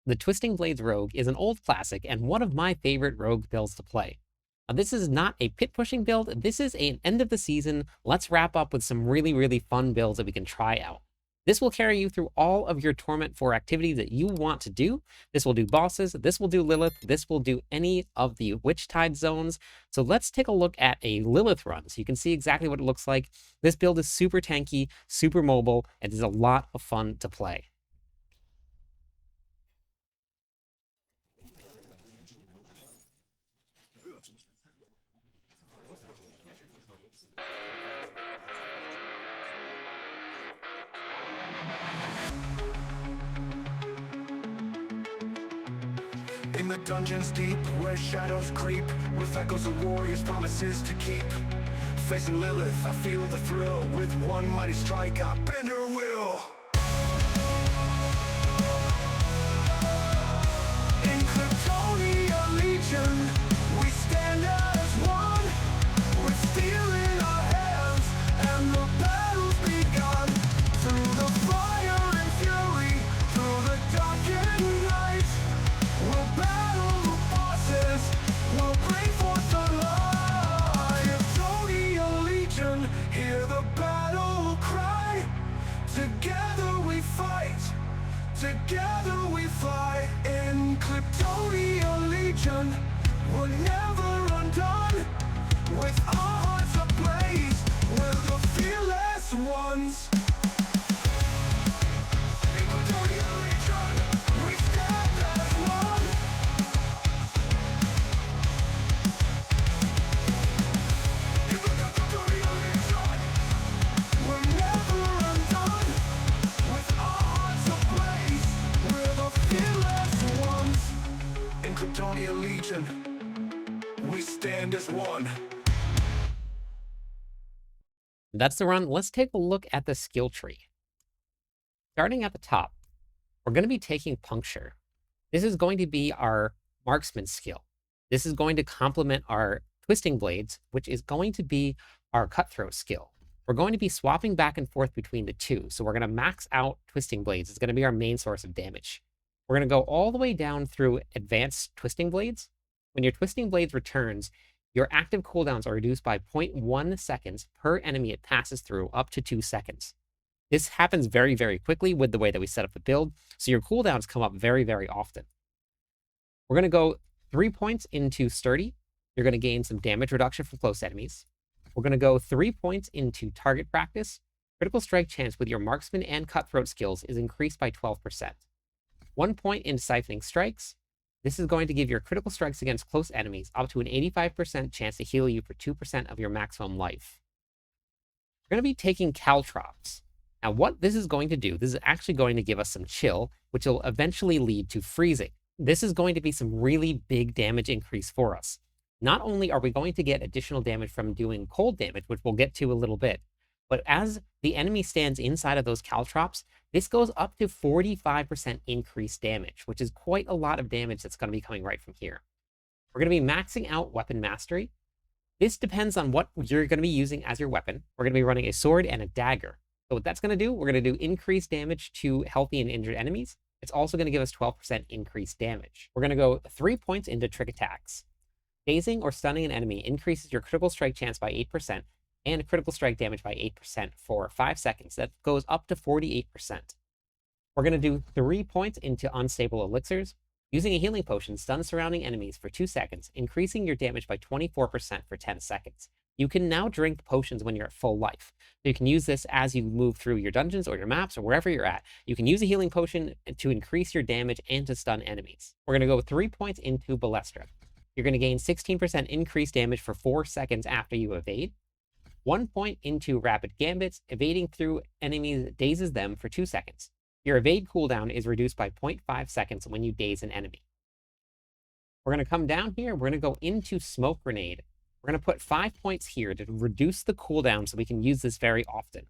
The Twisting Blades Rogue is an old classic and one of my favorite rogue builds to play. Now, this is not a pit pushing build, this is an end of the season, let's wrap up with some really fun builds that we can try out. This will carry you through all of your Torment 4 activities that you want to do. This will do bosses, this will do Lilith, this will do any of the Witch Tide zones. So let's take a look at a Lilith run so you can see exactly what it looks like. This build is super tanky, super mobile, and is a lot of fun to play. In the dungeons deep, where shadows creep, with echoes of warriors' promises to keep. Facing Lilith, I feel the thrill. With one mighty strike, I bend her will. In Cliptis Legion, we stand as one, with steel in our hands, and the battle's begun. Through the fire and fury, through the darkened night, we'll battle the bosses, we'll bring forth the light. Cliptis Legion, hear the battle cry. Together we fight, together we fly. In Cliptis Legion, we're never undone. With our hearts ablaze, we're the fearless ones. In Cliptis Legion, we stand as one. In Cliptis Legion, we're never undone. With our hearts ablaze, we're the fearless ones. In Cliptis Legion, we stand as one. That's the run. Let's take a look at the skill tree. Starting at the top, we're going to be taking Puncture. This is going to be our marksman skill. This is going to complement our Twisting Blades, which is going to be our Cutthroat skill. We're going to be swapping back and forth between the two. So we're going to max out Twisting Blades. It's going to be our main source of damage. We're going to go all the way down through Advanced Twisting Blades. When your Twisting Blades returns, your active cooldowns are reduced by 0.1 seconds per enemy it passes through, up to 2 seconds. This happens very quickly with the way that we set up the build, so your cooldowns come up very often. We're going to go 3 points into Sturdy. You're going to gain some damage reduction from close enemies. We're going to go 3 points into Target Practice. Critical strike chance with your Marksman and Cutthroat skills is increased by 12%. 1 point into Siphoning Strikes. This is going to give your critical strikes against close enemies up to an 85% chance to heal you for 2% of your maximum life. We're going to be taking Caltrops. Now, what this is going to do, this is actually going to give us some chill, which will eventually lead to freezing. This is going to be some really big damage increase for us. Not only are we going to get additional damage from doing cold damage, which we'll get to a little bit, but as the enemy stands inside of those Caltrops, this goes up to 45% increased damage, which is quite a lot of damage that's going to be coming right from here. We're going to be maxing out Weapon Mastery. This depends on what you're going to be using as your weapon. We're going to be running a sword and a dagger. So what that's going to do, we're going to do increased damage to healthy and injured enemies. It's also going to give us 12% increased damage. We're going to go 3 points into Trick Attacks. Dazing or stunning an enemy increases your critical strike chance by 8%, and critical strike damage by 8% for 5 seconds. That goes up to 48%. We're going to do 3 points into Unstable Elixirs. Using a healing potion, stun surrounding enemies for 2 seconds, increasing your damage by 24% for 10 seconds. You can now drink potions when you're at full life. So you can use this as you move through your dungeons or your maps or wherever you're at. You can use a healing potion to increase your damage and to stun enemies. We're going to go 3 points into Ballestra. You're going to gain 16% increased damage for 4 seconds after you evade. 1 point into Rapid Gambits. Evading through enemies dazes them for 2 seconds. Your evade cooldown is reduced by 0.5 seconds when you daze an enemy. We're going to come down here. We're going to go into Smoke Grenade. We're going to put 5 points here to reduce the cooldown so we can use this very often.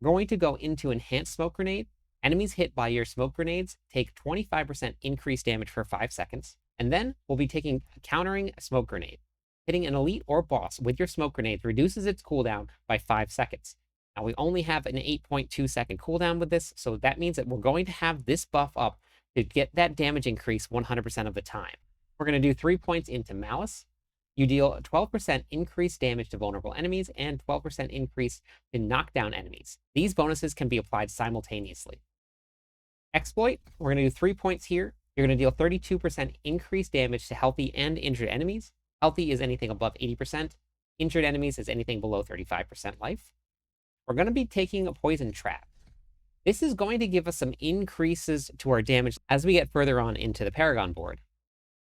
We're going to go into Enhanced Smoke Grenade. Enemies hit by your smoke grenades take 25% increased damage for 5 seconds. And then we'll be taking Countering a Smoke Grenade. Hitting an elite or boss with your smoke grenades reduces its cooldown by 5 seconds. Now we only have an 8.2 second cooldown with this, so that means that we're going to have this buff up to get that damage increase 100% of the time. We're going to do 3 points into Malice. You deal 12% increased damage to vulnerable enemies and 12% increase to knockdown enemies. These bonuses can be applied simultaneously. Exploit, we're going to do 3 points here. You're going to deal 32% increased damage to healthy and injured enemies. Healthy is anything above 80%. Injured enemies is anything below 35% life. We're going to be taking a poison trap. This is going to give us some increases to our damage as we get further on into the Paragon board.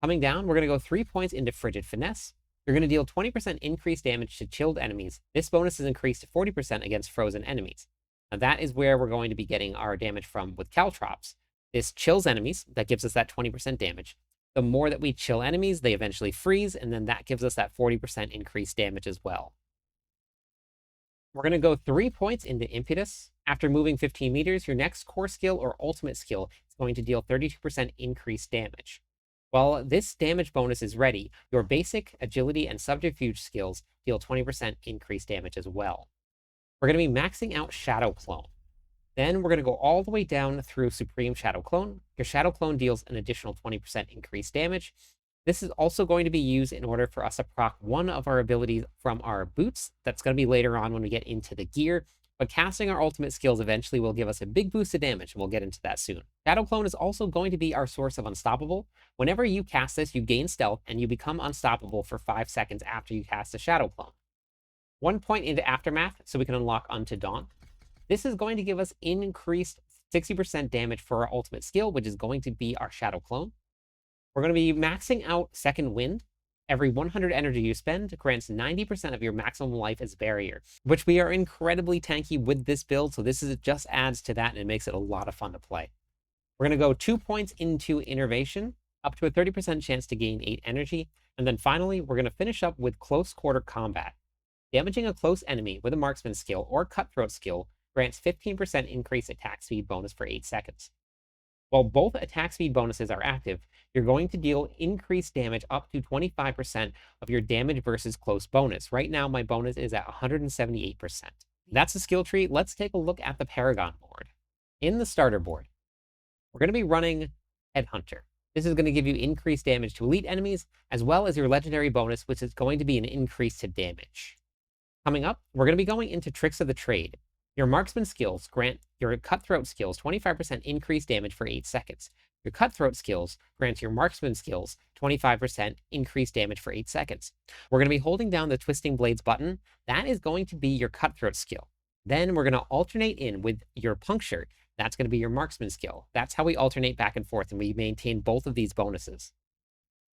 Coming down, we're going to go 3 points into Frigid Finesse. You're going to deal 20% increased damage to chilled enemies. This bonus is increased to 40% against frozen enemies. Now that is where we're going to be getting our damage from with Caltrops. This chills enemies, that gives us that 20% damage. The more that we chill enemies, they eventually freeze, and then that gives us that 40% increased damage as well. We're going to go 3 points into Impetus. After moving 15 meters, your next core skill or ultimate skill is going to deal 32% increased damage. While this damage bonus is ready, your basic, agility, and subterfuge skills deal 20% increased damage as well. We're going to be maxing out Shadow Clone. Then we're going to go all the way down through Supreme Shadow Clone. Your Shadow Clone deals an additional 20% increased damage. This is also going to be used in order for us to proc one of our abilities from our boots. That's going to be later on when we get into the gear. But casting our ultimate skills eventually will give us a big boost of damage, and we'll get into that soon. Shadow Clone is also going to be our source of Unstoppable. Whenever you cast this, you gain stealth, and you become unstoppable for 5 seconds after you cast a Shadow Clone. 1 point into Aftermath, so we can unlock Unto Dawn. This is going to give us increased 60% damage for our ultimate skill, which is going to be our Shadow Clone. We're going to be maxing out Second Wind. Every 100 energy you spend grants 90% of your maximum life as barrier, which we are incredibly tanky with this build, so just adds to that and it makes it a lot of fun to play. We're going to go 2 points into Innervation, up to a 30% chance to gain 8 energy, and then finally, we're going to finish up with Close Quarter Combat. Damaging a close enemy with a Marksman skill or Cutthroat skill grants 15% increased attack speed bonus for 8 seconds. While both attack speed bonuses are active, you're going to deal increased damage up to 25% of your damage versus close bonus. Right now, my bonus is at 178%. That's the skill tree. Let's take a look at the Paragon board. In the starter board, we're going to be running Headhunter. This is going to give you increased damage to elite enemies, as well as your legendary bonus, which is going to be an increase to damage. Coming up, we're going to be going into Tricks of the Trade. Your marksman skills grant your cutthroat skills 25% increased damage for 8 seconds. Your cutthroat skills grant your marksman skills 25% increased damage for 8 seconds. We're going to be holding down the Twisting Blades button. That is going to be your cutthroat skill. Then we're going to alternate in with your puncture. That's going to be your marksman skill. That's how we alternate back and forth, and we maintain both of these bonuses.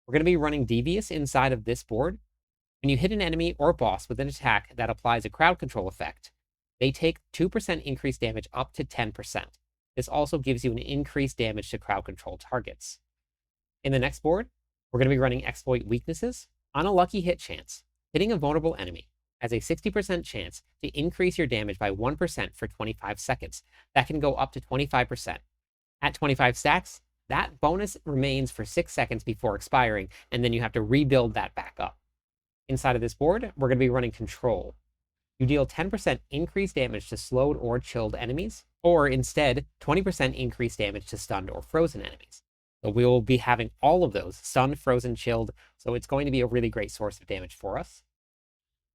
We're going to be running Devious inside of this board. When you hit an enemy or boss with an attack that applies a crowd control effect, they take 2% increased damage up to 10%. This also gives you an increased damage to crowd control targets. In the next board, we're going to be running Exploit Weaknesses. On a lucky hit chance, hitting a vulnerable enemy has a 60% chance to increase your damage by 1% for 25 seconds. That can go up to 25%. At 25 stacks, that bonus remains for 6 seconds before expiring, and then you have to rebuild that back up. Inside of this board, we're going to be running Control. You deal 10% increased damage to slowed or chilled enemies, or instead, 20% increased damage to stunned or frozen enemies. So we will be having all of those, stunned, frozen, chilled, so it's going to be a really great source of damage for us.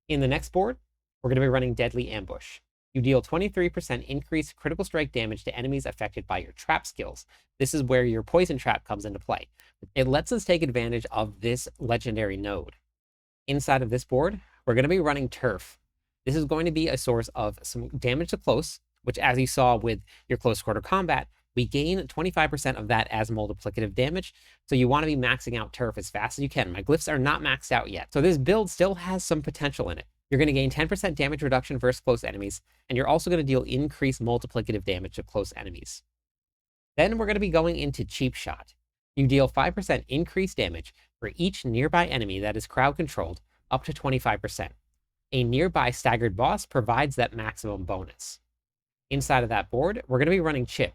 In the next board, we're going to be running Deadly Ambush. You deal 23% increased critical strike damage to enemies affected by your trap skills. This is where your poison trap comes into play. It lets us take advantage of this legendary node. Inside of this board, we're going to be running Turf. This is going to be a source of some damage to close, which as you saw with your close quarter combat, we gain 25% of that as multiplicative damage. So you want to be maxing out Turf as fast as you can. My glyphs are not maxed out yet. So this build still has some potential in it. You're going to gain 10% damage reduction versus close enemies, and you're also going to deal increased multiplicative damage to close enemies. Then we're going to be going into Cheap Shot. You deal 5% increased damage for each nearby enemy that is crowd controlled up to 25%. A nearby staggered boss provides that maximum bonus. Inside of that board, we're going to be running Chip.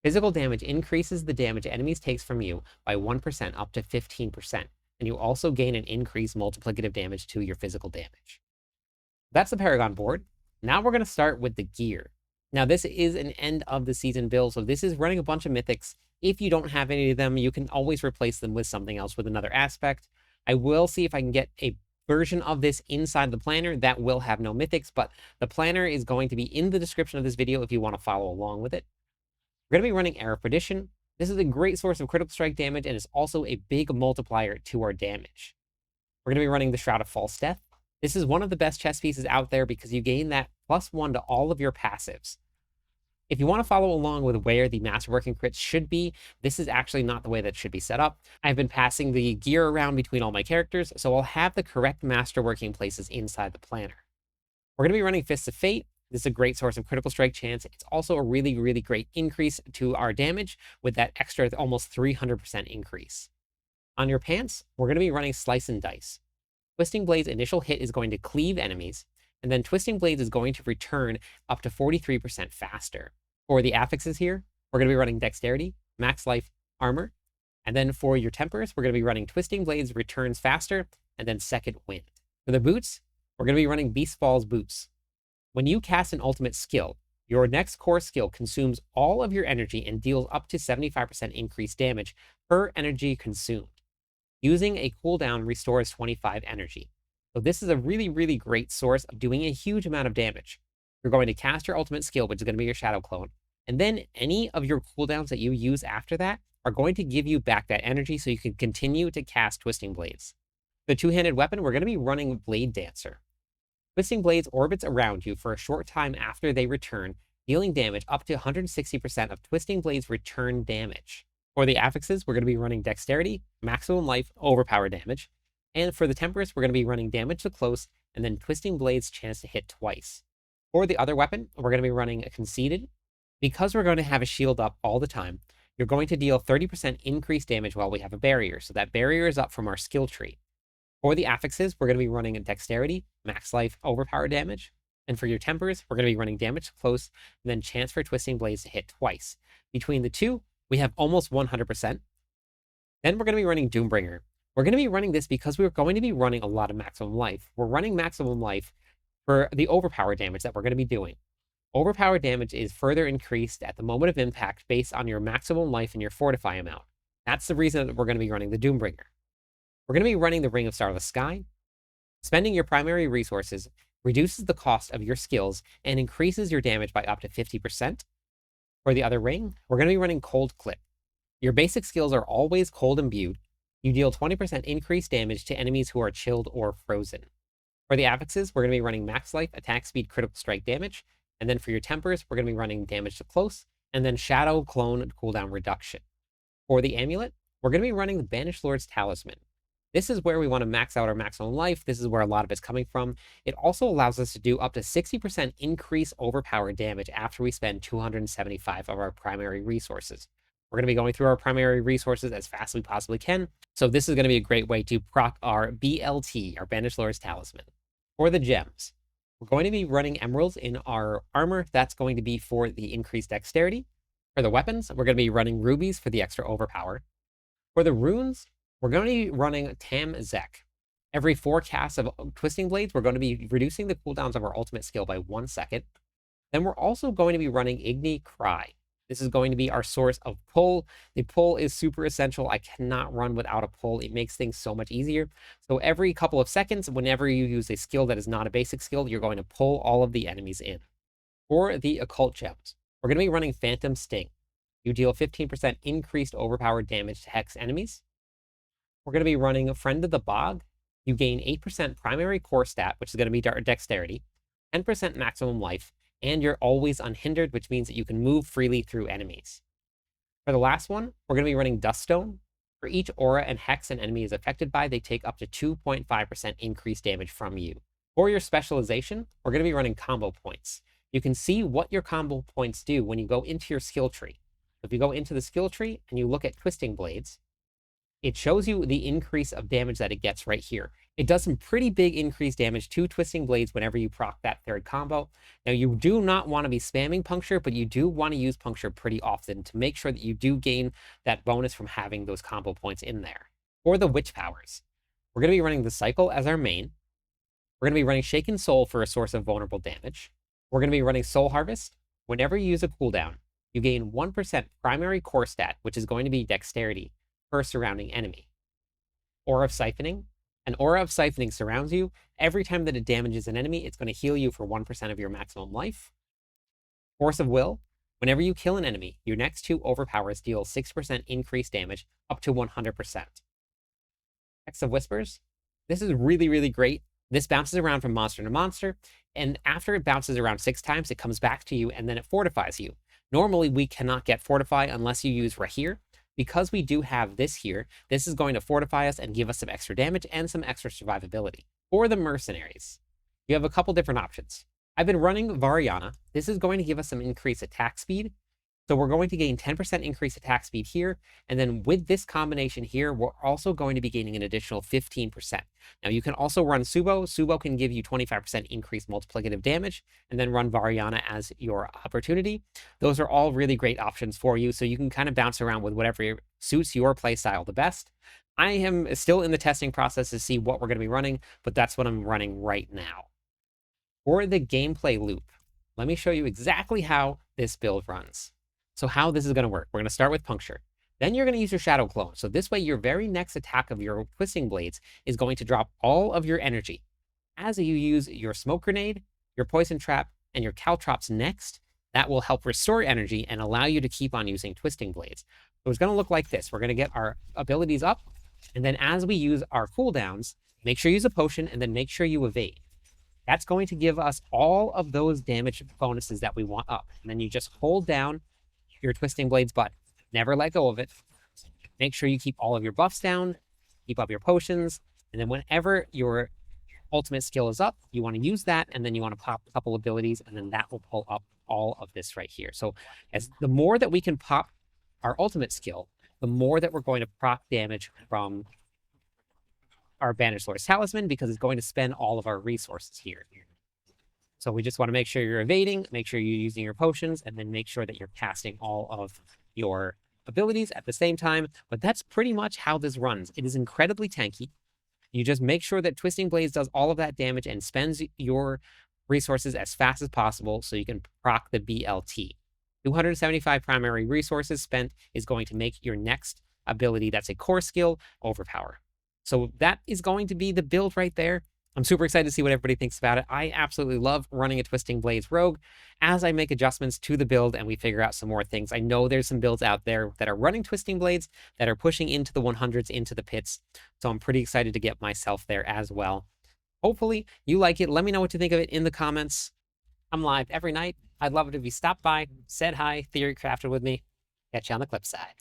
Physical damage increases the damage enemies takes from you by 1% up to 15%, and you also gain an increased multiplicative damage to your physical damage. That's the Paragon board. Now we're going to start with the gear. Now this is an end of the season build, so this is running a bunch of mythics. If you don't have any of them, you can always replace them with something else with another aspect. I will see if I can get a version of this inside the planner that will have no mythics, but the planner is going to be in the description of this video if you want to follow along with it. We're going to be running Arrow Perdition. This is a great source of critical strike damage and is also a big multiplier to our damage. We're going to be running the Shroud of False Death. This is one of the best chess pieces out there because you gain that +1 to all of your passives. If you want to follow along with where the masterworking crits should be, this is actually not the way that should be set up. I've been passing the gear around between all my characters, so I'll have the correct masterworking places inside the planner. We're going to be running Fists of Fate. This is a great source of critical strike chance. It's also a really, really great increase to our damage with that extra almost 300% increase. On your pants, we're going to be running Slice and Dice. Twisting Blade's initial hit is going to cleave enemies, and then Twisting Blades is going to return up to 43% faster. For the affixes here, we're going to be running Dexterity, Max Life, Armor, and then for your tempers, we're going to be running Twisting Blades returns faster, and then Second Wind. For the boots, we're going to be running Beast Falls Boots. When you cast an ultimate skill, your next core skill consumes all of your energy and deals up to 75% increased damage per energy consumed. Using a cooldown restores 25 energy. So this is a really, really great source of doing a huge amount of damage. You're going to cast your ultimate skill, which is going to be your Shadow Clone, and then any of your cooldowns that you use after that are going to give you back that energy so you can continue to cast Twisting Blades. The two-handed weapon, we're going to be running Blade Dancer. Twisting Blades orbits around you for a short time after they return, dealing damage up to 160% of Twisting Blades return damage. For the affixes, we're going to be running Dexterity, Maximum Life, Overpower damage. And for the tempers, we're going to be running Damage to Close, and then Twisting Blades chance to hit twice. For the other weapon, we're going to be running a Conceited. Because we're going to have a shield up all the time, you're going to deal 30% increased damage while we have a barrier. So that barrier is up from our skill tree. For the affixes, we're going to be running a Dexterity, Max Life, Overpower damage. And for your tempers, we're going to be running Damage to Close, and then chance for Twisting Blades to hit twice. Between the two, we have almost 100%. Then we're going to be running Doombringer. We're going to be running this because we're going to be running a lot of Maximum Life. We're running Maximum Life for the Overpower damage that we're going to be doing. Overpower damage is further increased at the moment of impact based on your Maximum Life and your Fortify amount. That's the reason that we're going to be running the Doombringer. We're going to be running the Ring of Starless Sky. Spending your primary resources reduces the cost of your skills and increases your damage by up to 50%. For the other ring, we're going to be running Cold Clip. Your basic skills are always cold imbued. You deal 20% increased damage to enemies who are chilled or frozen. For the affixes, we're going to be running Max Life, Attack Speed, Critical Strike damage. And then for your tempers, we're going to be running Damage to Close, and then Shadow Clone cooldown reduction. For the amulet, we're going to be running the Banished Lord's Talisman. This is where we want to max out our Maximum Life. This is where a lot of it's coming from. It also allows us to do up to 60% increase overpower damage after we spend 275 of our primary resources. We're going to be going through our primary resources as fast as we possibly can. So this is going to be a great way to proc our BLT, our Banished Lord's Talisman. For the gems, we're going to be running emeralds in our armor. That's going to be for the increased dexterity. For the weapons, we're going to be running rubies for the extra overpower. For the runes, we're going to be running Tam Zek. Every 4 casts of Twisting Blades, we're going to be reducing the cooldowns of our ultimate skill by 1 second. Then we're also going to be running Igni Cry. This is going to be our source of pull. The pull is super essential. I cannot run without a pull. It makes things so much easier. So every couple of seconds, whenever you use a skill that is not a basic skill, you're going to pull all of the enemies in. For the occult gems, we're going to be running Phantom Sting. You deal 15% increased overpowered damage to hex enemies. We're going to be running Friend of the Bog. You gain 8% primary core stat, which is going to be dexterity, 10% maximum life, and you're always unhindered, which means that you can move freely through enemies. For the last one, we're going to be running Duststone. For each aura and hex an enemy is affected by, they take up to 2.5% increased damage from you. For your specialization, we're going to be running combo points. You can see what your combo points do when you go into your skill tree. If you go into the skill tree and you look at Twisting Blades, it shows you the increase of damage that it gets right here. It does some pretty big increased damage to Twisting Blades whenever you proc that third combo. Now, you do not want to be spamming Puncture, but you do want to use Puncture pretty often to make sure that you do gain that bonus from having those combo points in there. For the Witch Powers, we're going to be running the Cycle as our main. We're going to be running Shaken Soul for a source of vulnerable damage. We're going to be running Soul Harvest. Whenever you use a cooldown, you gain 1% primary core stat, which is going to be dexterity, per surrounding enemy. Aura of Siphoning. An aura of siphoning surrounds you. Every time that it damages an enemy, it's going to heal you for 1% of your maximum life. Force of Will. Whenever you kill an enemy, your next 2 overpowers deal 6% increased damage up to 100%. Hex of Whispers. This is really, really great. This bounces around from monster to monster, and after it bounces around 6 times, it comes back to you, and then it fortifies you. Normally, we cannot get Fortify unless you use Rahir. Because we do have this here, this is going to fortify us and give us some extra damage and some extra survivability. For the mercenaries, you have a couple different options. I've been running Variana. This is going to give us some increased attack speed. So we're going to gain 10% increased attack speed here. And then with this combination here, we're also going to be gaining an additional 15%. Now you can also run Subo. Subo can give you 25% increased multiplicative damage, and then run Variana as your opportunity. Those are all really great options for you. So you can kind of bounce around with whatever suits your playstyle the best. I am still in the testing process to see what we're going to be running, but that's what I'm running right now. For the gameplay loop, let me show you exactly how this build runs. So how this is going to work. We're going to start with Puncture. Then you're going to use your Shadow Clone. So this way, your very next attack of your Twisting Blades is going to drop all of your energy. As you use your Smoke Grenade, your Poison Trap, and your Caltrops next, that will help restore energy and allow you to keep on using Twisting Blades. So it's going to look like this. We're going to get our abilities up, and then as we use our cooldowns, make sure you use a potion, and then make sure you evade. That's going to give us all of those damage bonuses that we want up. And then you just hold down your Twisting Blades button. Never let go of it. Make sure you keep all of your buffs down, keep up your potions, and then whenever your ultimate skill is up, you want to use that, and then you want to pop a couple abilities, and then that will pull up all of this right here. So as the more that we can pop our ultimate skill, the more that we're going to proc damage from our Banished Lord's Talisman, because it's going to spend all of our resources here. So we just want to make sure you're evading, make sure you're using your potions, and then make sure that you're casting all of your abilities at the same time. But that's pretty much how this runs. It is incredibly tanky. You just make sure that Twisting Blades does all of that damage and spends your resources as fast as possible so you can proc the BLT. 275 primary resources spent is going to make your next ability, that's a core skill, overpower. So that is going to be the build right there. I'm super excited to see what everybody thinks about it. I absolutely love running a Twisting Blades rogue. As I make adjustments to the build and we figure out some more things, I know there's some builds out there that are running Twisting Blades that are pushing into the 100s, into the pits. So I'm pretty excited to get myself there as well. Hopefully you like it. Let me know what you think of it in the comments. I'm live every night. I'd love it if you stopped by, said hi, theory crafted with me. Catch you on the clip side.